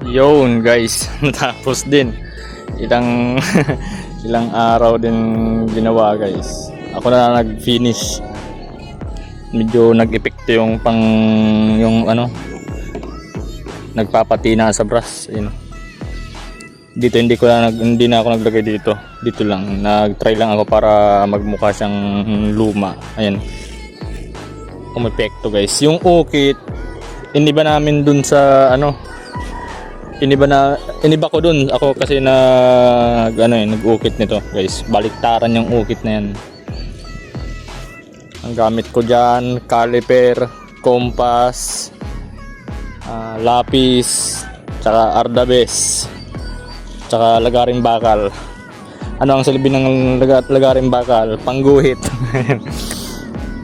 Yun guys, natapos din. Ilang ilang araw din ginawa guys. Ako na nag-finish. Medyo nag-epekto yung yung nagpapatina sa brush. Ayun. Dito hindi na ako naglagay dito. Dito lang nag-try lang ako para magmukha siyang luma. Ayan. Umepekto guys. Yung ukit, iniba namin dun sa iniba ko dun ako kasi nag-ukit nito guys, baliktaran yung ukit na yan. Ang gamit ko dyan, caliper, compass, lapis, tsaka ardabes, tsaka lagaring bakal. Ano ang silbi ng lagaring bakal? Pangguhit.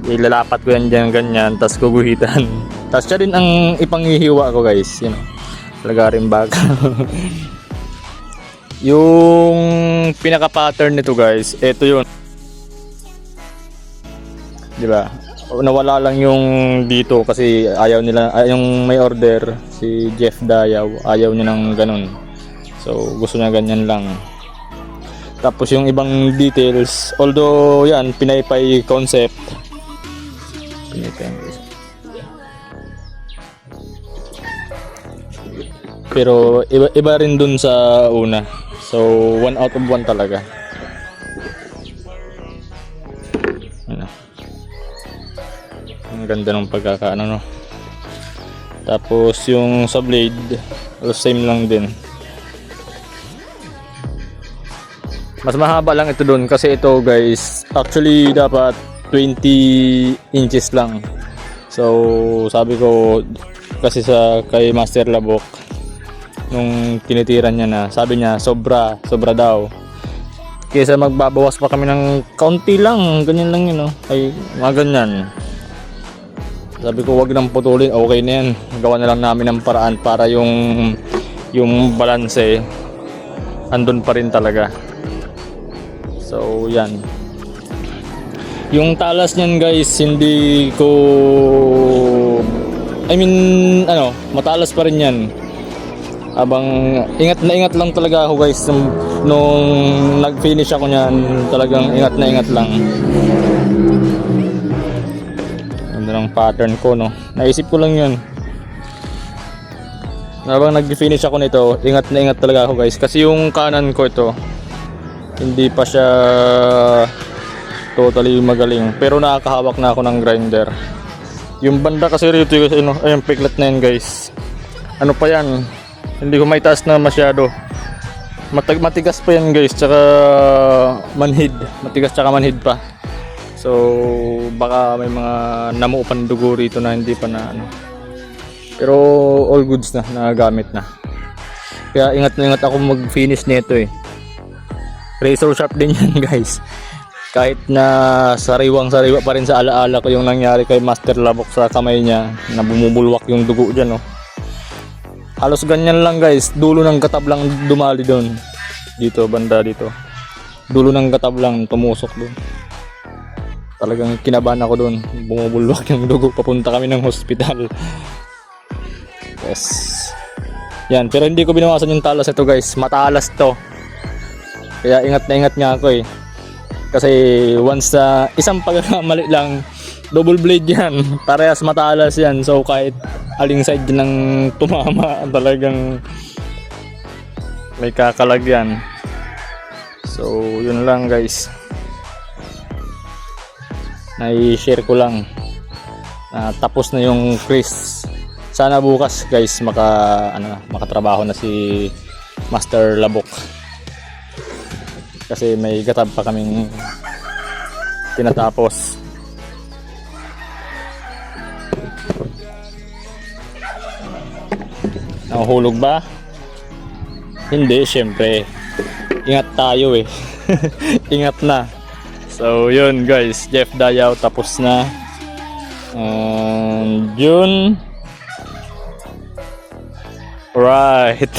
Ilalapat ko yan dyan ganyan, tapos guguhitan. Tapos siya din ang ipanghihiwa ko guys, yun. Lagaring bakal. Yung pinaka pattern nito guys, ito yun, di ba? Nawala lang yung dito kasi ayaw nila, yung may order si Jeff Dayaw, ayaw niya ng ganun, so gusto niya ganyan lang. Tapos yung ibang details, although yan pinaypay concept, pero iba rin dun sa una. So 1 out of 1 talaga. Ano. Ang ganda ng pagkakaano, no. Tapos yung sa blade, same lang din. Mas mahaba lang ito dun kasi ito guys, actually dapat 20 inches lang. So sabi ko kasi kay Master Labok, nung tinitiran niya na, sabi niya sobra daw, kaysa magbabawas pa kami ng kaunti lang, ganyan lang yun, no? Ay mga ganyan. Sabi ko wag nang putulin, okay na yan, gawa na lang namin ng paraan para yung balanse andun pa rin talaga. So yan, yung talas niyan guys, hindi ko matalas pa rin yan. Abang ingat lang talaga ako guys nung nag-finish ako niyan, talagang ingat lang. Ganda ng pattern ko, no. Naisip ko lang 'yun. Habang nag-finish ako nito, ingat talaga ako guys kasi yung kanan ko ito hindi pa siya totally magaling, pero nakakahawak na ako ng grinder. Yung banda kasi rito guys, ayun piklat na yan guys. Ano pa yan? Hindi ko may taas na masyado. Matigas pa yan guys, tsaka manhid. Matigas tsaka manhid pa. So baka may mga namuupan dugo rito na hindi pa na pero all goods na, nagamit na. Kaya ingat ako mag-finish nito eh. Razor sharp din yan guys. Kahit na sariwa pa rin sa alaala ko yung nangyari kay Master Labok sa kamay niya, na bumubulwak yung dugo dyan, no. Halos ganyan lang guys, dulo ng katab lang dumali doon. Dito, banda dito. Dulo ng katab lang tumusok doon. Talagang kinabahan ako doon. Bumubulwak yung dugo, papunta kami ng hospital. Yes. Yan, pero hindi ko binawasan yung talas ito guys. Matalas to. Kaya ingat nga ako eh. Kasi once na isang pagkamali lang, double blade yan, parehas matalas yan. So kahit aling side ng tumama, talagang may kakalag yan. So yun lang guys, nai-share ko lang. Tapos na yung crease. Sana bukas guys makatrabaho na si Master Labok, kasi may gatab pa kaming tinatapos. Nahuhulog ba? Hindi, syempre. Ingat tayo eh. Ingat na. So yun guys, Jeff Dayaw tapos na. And June. Right.